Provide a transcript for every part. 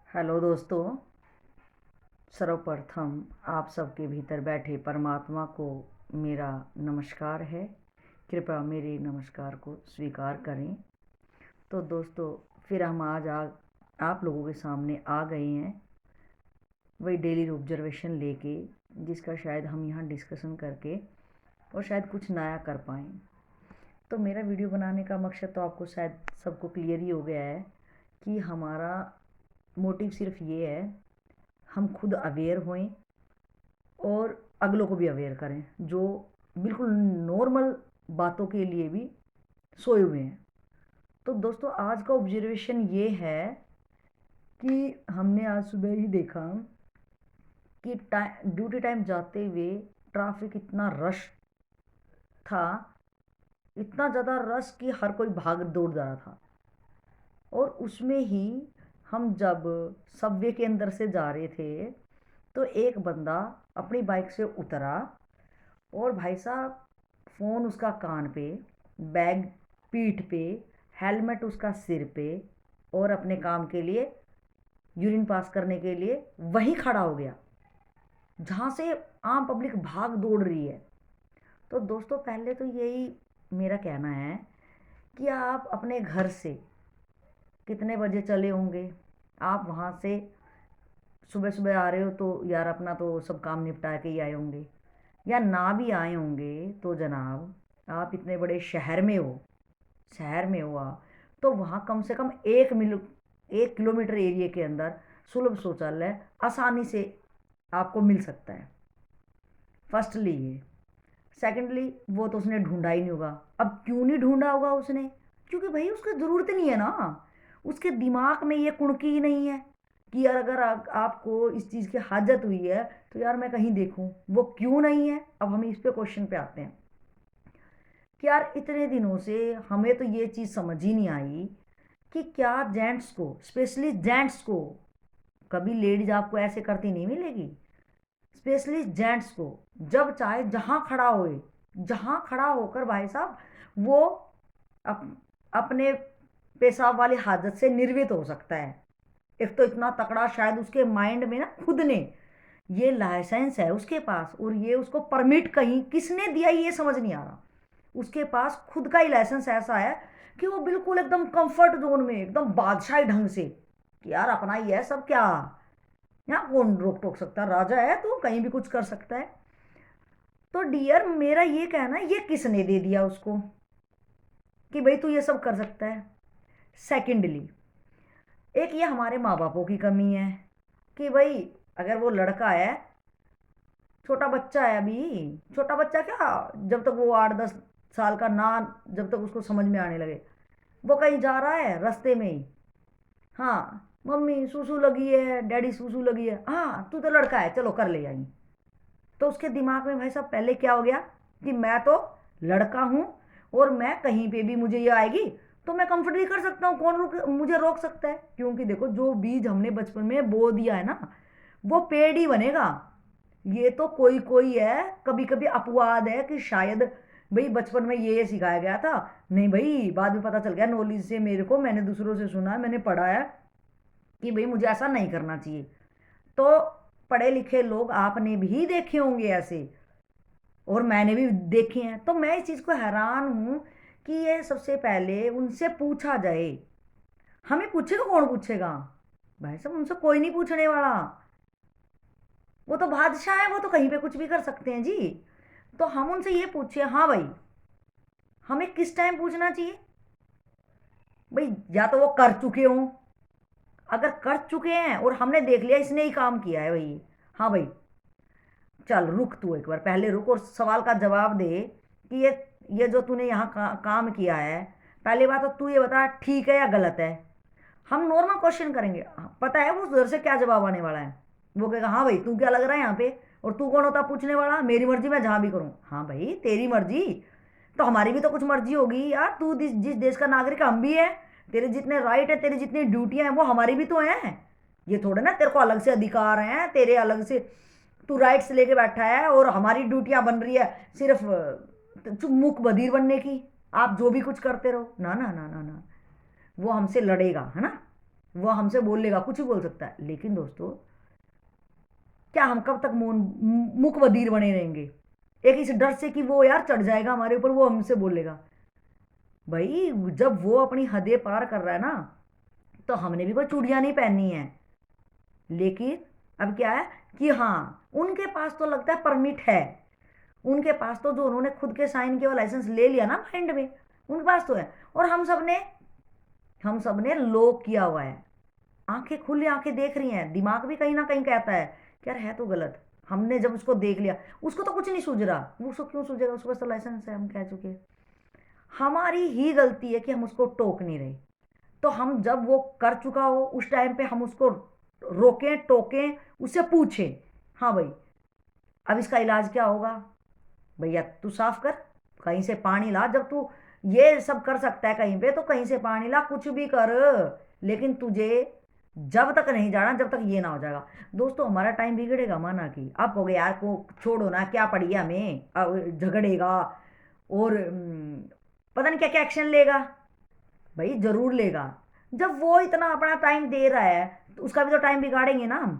Hello दोस्तों। सर्वप्रथम आप सबके भीतर बैठे परमात्मा को मेरा नमस्कार है। कृपया मेरे नमस्कार को स्वीकार करें। तो दोस्तों, फिर हम आज आप लोगों के सामने आ गए हैं वही डेली ऑब्जर्वेशन लेके, जिसका शायद हम यहाँ डिस्कशन करके और शायद कुछ नया कर पाएँ। तो मेरा वीडियो बनाने का मकसद तो आपको शायद सबको क्लियर ही हो गया है कि हमारा मोटिव सिर्फ ये है, हम खुद अवेयर होएं और अगलों को भी अवेयर करें जो बिल्कुल नॉर्मल बातों के लिए भी सोए हुए हैं। तो दोस्तों, आज का ऑब्जर्वेशन ये है कि हमने आज सुबह ही देखा कि ड्यूटी टाइम जाते हुए ट्रैफिक इतना रश था, इतना ज़्यादा रश कि हर कोई भाग दौड़ जा रहा था। और उसमें ही हम जब सबवे के अंदर से जा रहे थे तो एक बंदा अपनी बाइक से उतरा और भाई साहब, फ़ोन उसका कान पे, बैग पीठ पे, हेलमेट उसका सिर पे, और अपने काम के लिए, यूरिन पास करने के लिए वहीं खड़ा हो गया जहाँ से आम पब्लिक भाग दौड़ रही है। तो दोस्तों, पहले तो यही मेरा कहना है कि आप अपने घर से कितने बजे चले होंगे, आप वहाँ से सुबह सुबह आ रहे हो तो यार अपना तो सब काम निपटा के ही आए होंगे, या ना भी आए होंगे तो जनाब आप इतने बड़े शहर में हो आप, तो वहाँ कम से कम 1 किलोमीटर एरिया के अंदर सुलभ शौचालय आसानी से आपको मिल सकता है। फर्स्टली ये। सेकेंडली, वो तो उसने ढूंढा ही नहीं होगा। अब क्यों नहीं ढूंढा होगा उसने? क्योंकि भाई उसको ज़रूरत नहीं है ना, उसके दिमाग में ये कुणकी ही नहीं है कि यार अगर आपको इस चीज़ की हाजत हुई है तो यार मैं कहीं देखूं। वो क्यों नहीं है? अब हम इस पे क्वेश्चन पे आते हैं कि यार इतने दिनों से हमें तो ये चीज़ समझ ही नहीं आई कि क्या जेंट्स को, स्पेशली जेंट्स को, कभी लेडीज आपको ऐसे करती नहीं मिलेगी, स्पेशली जेंट्स को जब चाहे जहाँ खड़ा होकर भाई साहब वो अप, अपने पेशाब वाली हाजत से निर्वित हो सकता है। एक तो इतना तकड़ा शायद उसके माइंड में ना, खुद ने ये लाइसेंस है उसके पास, और ये उसको परमिट कहीं किसने दिया ये समझ नहीं आ रहा। उसके पास खुद का ही लाइसेंस ऐसा है कि वो बिल्कुल एकदम कंफर्ट जोन में, एकदम बादशाही ढंग से कि यार अपना ही है सब, क्या यहाँ कौन रोक टोक सकता है, राजा है तो कहीं भी कुछ कर सकता है। तो डियर, मेरा ये कहना है, ये किसने दे दिया उसको कि भाई तू ये सब कर सकता है? सेकेंडली, एक ये हमारे माँ बापों की कमी है कि भाई अगर वो लड़का है, छोटा बच्चा है, अभी छोटा बच्चा क्या, जब तक वो 8-10 साल का ना, जब तक उसको समझ में आने लगे, वो कहीं जा रहा है रास्ते में ही, हाँ मम्मी सूसू लगी है, डैडी सूसू लगी है, हाँ तू तो लड़का है चलो कर ले जाएंगे। तो उसके दिमाग में भाई साहब पहले क्या हो गया कि मैं तो लड़का हूँ और मैं कहीं पे भी मुझे ये आएगी तो मैं कंफर्टेबली कर सकता हूँ, कौन मुझे रोक सकता है? क्योंकि देखो, जो बीज हमने बचपन में बो दिया है ना, वो पेड़ ही बनेगा। ये तो कोई कोई है, कभी कभी अपवाद है कि शायद भाई बचपन में ये सिखाया गया था, नहीं भाई बाद में पता चल गया नॉलेज से मेरे को, मैंने दूसरों से सुना है, मैंने पढ़ा है कि भाई मुझे ऐसा नहीं करना चाहिए। तो पढ़े लिखे लोग आपने भी देखे होंगे ऐसे, और मैंने भी देखे हैं। तो मैं इस चीज़ को हैरान हूँ कि ये सबसे पहले उनसे पूछा जाए। हमें पूछेगा, कौन पूछेगा भाई साहब? उनसे कोई नहीं पूछने वाला, वो तो बादशाह है, वो तो कहीं पे कुछ भी कर सकते हैं जी। तो हम उनसे ये पूछे, हाँ भाई हमें किस टाइम पूछना चाहिए भाई? या तो वो कर चुके हों, अगर कर चुके हैं और हमने देख लिया इसने ही काम किया है भाई, हाँ भाई चल रुक, तू एक बार पहले रुक और सवाल का जवाब दे कि ये जो तूने यहाँ काम किया है, पहली बात तो तू ये बता ठीक है या गलत है। हम नॉर्मल क्वेश्चन करेंगे, पता है वो उधर से क्या जवाब आने वाला है। वो कहेगा हाँ भाई तू क्या लग रहा है यहाँ पे, और तू कौन होता पूछने वाला, मेरी मर्जी मैं जहाँ भी करूँ। हाँ भाई तेरी मर्जी, तो हमारी भी तो कुछ मर्जी होगी यार, तू जिस देश का नागरिक हम भी है, तेरे जितने राइट है, तेरी जितनी ड्यूटियां हैं वो हमारी भी तो हैं। ये थोड़े ना तेरे को अलग से अधिकार हैं, तेरे अलग से तू राइट्स लेके बैठा है और हमारी ड्यूटियां बन रही है सिर्फ मुख बधिर बनने की। आप जो भी कुछ करते रहो, ना ना ना ना ना, वो हमसे लड़ेगा, है ना। वो हमसे बोल लेगा, कुछ भी बोल सकता है, लेकिन दोस्तों क्या हम कब तक मौन मुख बधिर बने रहेंगे? एक इस डर से कि वो यार चढ़ जाएगा हमारे ऊपर, वो हमसे बोलेगा। भाई जब वो अपनी हदें पार कर रहा है ना, तो हमने भी कोई चूड़ियां नहीं पहननी है। लेकिन अब क्या है कि हाँ, उनके पास तो लगता है परमिट है, उनके पास तो जो उन्होंने खुद के साइन किया लाइसेंस ले लिया ना माइंड में, उनके पास तो है। और हम सब ने लॉक किया हुआ है, आंखें खुली, आंखें देख रही हैं, दिमाग भी कहीं ना कहीं कहता है कि यार है तो गलत। हमने जब उसको देख लिया, उसको तो कुछ नहीं सूझ रहा, वो उसको क्यों सूझेगा, उसके पास तो लाइसेंस है, हम कह चुके। हमारी ही गलती है कि हम उसको टोक नहीं रहे। तो हम जब वो कर चुका हो उस टाइम पे हम उसको रोकें, टोकें, उससे पूछें, हाँ भाई अब इसका इलाज क्या होगा? भैया तू साफ कर, कहीं से पानी ला, जब तू ये सब कर सकता है कहीं पे तो कहीं से पानी ला, कुछ भी कर, लेकिन तुझे जब तक नहीं जाना जब तक ये ना हो जाएगा। दोस्तों हमारा टाइम बिगड़ेगा, माना कि आप हो गए यार को छोड़ो ना, क्या पड़ी है हमें, झगड़ेगा और पता नहीं क्या क्या एक्शन लेगा। भाई जरूर लेगा, जब वो इतना अपना टाइम दे रहा है तो उसका भी तो टाइम बिगाड़ेंगे ना हम,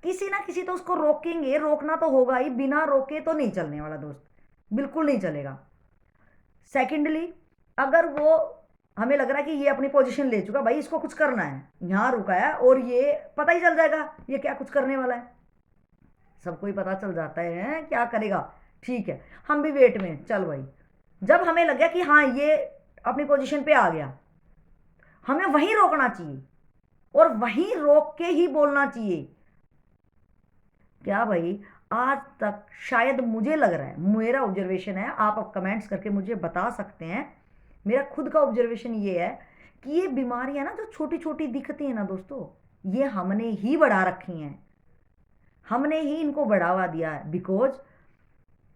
किसी ना किसी तो उसको रोकेंगे, रोकना तो होगा ही, बिना रोके तो नहीं चलने वाला दोस्त, बिल्कुल नहीं चलेगा। सेकेंडली, अगर वो हमें लग रहा है कि ये अपनी पोजीशन ले चुका, भाई इसको कुछ करना है, यहाँ रुका है और ये पता ही चल जाएगा ये क्या कुछ करने वाला है, सबको ही पता चल जाता है क्या करेगा। ठीक है, हम भी वेट में चल भाई, जब हमें लग गया कि हाँ ये अपनी पोजीशन पे आ गया, हमें वहीं रोकना चाहिए और वहीं रोक के ही बोलना चाहिए। क्या भाई, आज तक शायद मुझे लग रहा है, मेरा ऑब्जर्वेशन है, आप अब कमेंट्स करके मुझे बता सकते हैं, मेरा खुद का ऑब्जर्वेशन ये है कि ये बीमारियां ना जो छोटी छोटी दिखती हैं ना दोस्तों, ये हमने ही बढ़ा रखी हैं, हमने ही इनको बढ़ावा दिया है। बिकॉज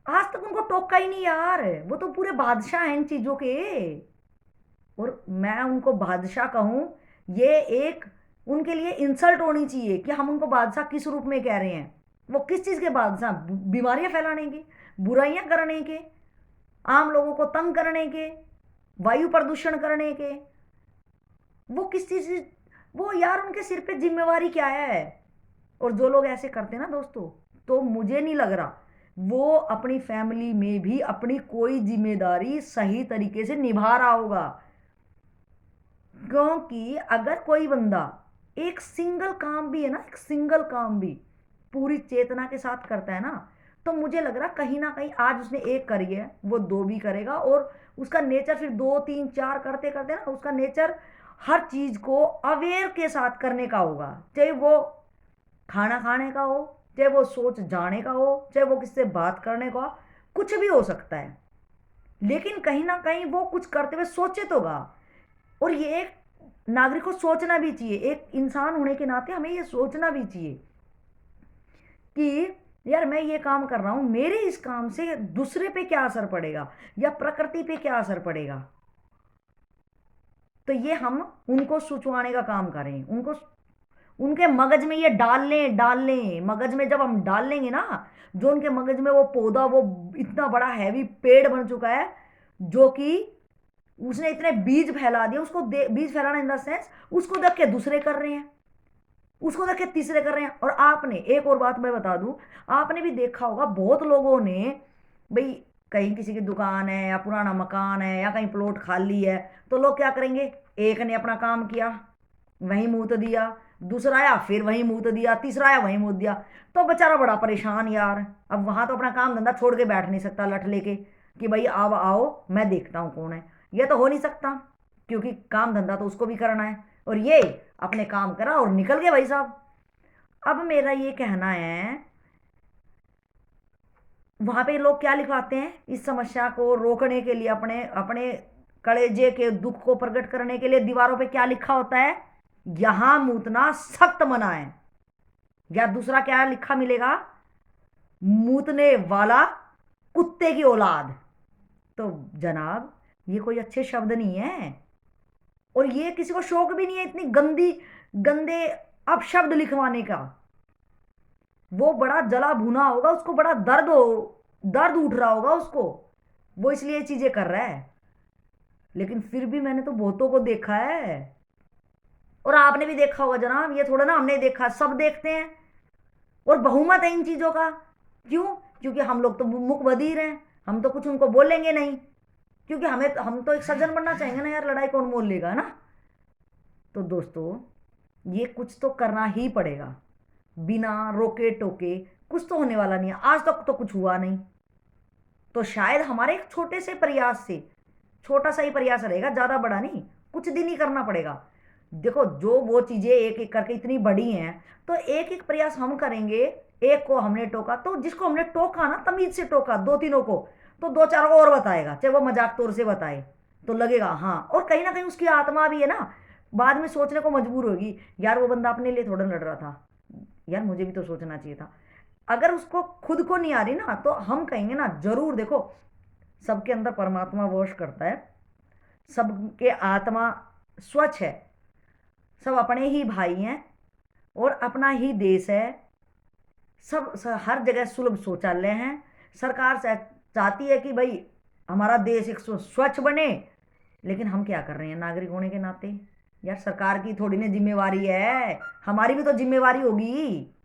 आज तक उनको टोका ही नहीं यार, वो तो पूरे बादशाह हैं इन चीजों के। और मैं उनको बादशाह कहूं, ये एक उनके लिए इंसल्ट होनी चाहिए कि हम उनको बादशाह किस रूप में कह रहे हैं। वो किस चीज़ के बादशाह? बीमारियां फैलाने के, बुराइयां करने के, आम लोगों को तंग करने के, वायु प्रदूषण करने के, वो किस चीज़, वो यार उनके सिर पे जिम्मेवारी क्या है? और जो लोग ऐसे करते हैं ना दोस्तों, तो मुझे नहीं लग रहा वो अपनी फैमिली में भी अपनी कोई जिम्मेदारी सही तरीके से निभा रहा होगा। क्योंकि अगर कोई बंदा एक सिंगल काम भी है ना, एक सिंगल काम भी पूरी चेतना के साथ करता है ना, तो मुझे लग रहा कहीं ना कहीं आज उसने एक करी है, वो दो भी करेगा, और उसका नेचर फिर दो तीन चार करते करते ना उसका नेचर हर चीज को अवेयर के साथ करने का होगा, चाहे वो खाना खाने का हो, चाहे वो सोच जाने का हो, चाहे वो किससे बात करने का हो, कुछ भी हो सकता है। लेकिन कहीं ना कहीं वो कुछ करते हुए सोचे तो गा। और ये एक नागरिक को सोचना भी चाहिए, एक इंसान होने के नाते हमें ये सोचना भी चाहिए कि यार मैं ये काम कर रहा हूं, मेरे इस काम से दूसरे पे क्या असर पड़ेगा या प्रकृति पे क्या असर पड़ेगा। तो ये हम उनको सोचवाने का काम करें, उनको उनके मगज में ये डाल लें मगज में जब हम डाल लेंगे ना, जो उनके मगज में वो पौधा, वो इतना बड़ा हैवी पेड़ बन चुका है, जो कि उसने इतने बीज फैला दिए, उसको बीज फैलाना इन द सेंस, उसको देख के दूसरे कर रहे हैं, उसको देख के तीसरे कर रहे हैं। और आपने एक और बात मैं बता दूं, आपने भी देखा होगा बहुत लोगों ने, भाई कहीं किसी की दुकान है या पुराना मकान है या कहीं प्लॉट खाली है, तो लोग क्या करेंगे, एक ने अपना काम किया वहीं मुंह दिया, दूसरा आया फिर वहीं मुंह दिया, तीसरा आया वहीं मुंह दिया, तो बेचारा बड़ा परेशान यार। अब वहां तो अपना काम धंधा छोड़ के बैठ नहीं सकता लठ लेके कि भाई अब आओ मैं देखता हूँ कौन है, ये तो हो नहीं सकता, क्योंकि काम धंधा तो उसको भी करना है। और ये अपने काम करा और निकल गए भाई साहब। अब मेरा ये कहना है, वहां पे लोग क्या लिखवाते हैं, इस समस्या को रोकने के लिए, अपने अपने कलेजे के दुख को प्रकट करने के लिए दीवारों पे क्या लिखा होता है, यहां मूतना सख्त मना है। या दूसरा क्या लिखा मिलेगा, मूतने वाला कुत्ते की औलाद। तो जनाब ये कोई अच्छे शब्द नहीं है, और ये किसी को शौक भी नहीं है इतनी गंदी गंदे अपशब्द लिखवाने का। वो बड़ा जला भुना होगा, उसको बड़ा दर्द उठ रहा होगा उसको, वो इसलिए ये चीजें कर रहा है। लेकिन फिर भी मैंने तो बहुतों को देखा है, और आपने भी देखा होगा जनाब, ये थोड़ा ना हमने देखा, सब देखते हैं और बहुमत है इन चीजों का। क्यों? क्योंकि हम लोग तो मुख बधिर हैं, हम तो कुछ उनको बोलेंगे नहीं, क्योंकि हम तो एक सज्जन बनना चाहेंगे ना यार, लड़ाई कौन मोल लेगा ना। तो दोस्तों ये कुछ तो करना ही पड़ेगा, बिना रोके टोके कुछ तो होने वाला नहीं है। आज तक तो कुछ हुआ नहीं, तो शायद हमारे एक छोटे से प्रयास से, छोटा सा ही प्रयास रहेगा, ज्यादा बड़ा नहीं, कुछ दिन ही करना पड़ेगा। देखो जो वो चीजें एक एक करके इतनी बड़ी हैं, तो एक एक प्रयास हम करेंगे। एक को हमने टोका, तो जिसको हमने टोका ना, तमीज से टोका दो तीनों को, तो दो चार को और बताएगा, चाहे वो मजाक तौर से बताए, तो लगेगा हाँ। और कहीं ना कहीं उसकी आत्मा भी है ना, बाद में सोचने को मजबूर होगी, यार वो बंदा अपने लिए थोड़ा लड़ रहा था, यार मुझे भी तो सोचना चाहिए था। अगर उसको खुद को नहीं आ रही ना, तो हम कहेंगे ना जरूर, देखो सबके अंदर परमात्मा वास करता है, सबके आत्मा स्वच्छ है, सब अपने ही भाई हैं और अपना ही देश है। हर जगह सुलभ शौचालय हैं। सरकार चाहती है कि भाई हमारा देश एक स्वच्छ बने, लेकिन हम क्या कर रहे हैं नागरिक होने के नाते? यार सरकार की थोड़ी ना जिम्मेवारी है, हमारी भी तो जिम्मेवारी होगी।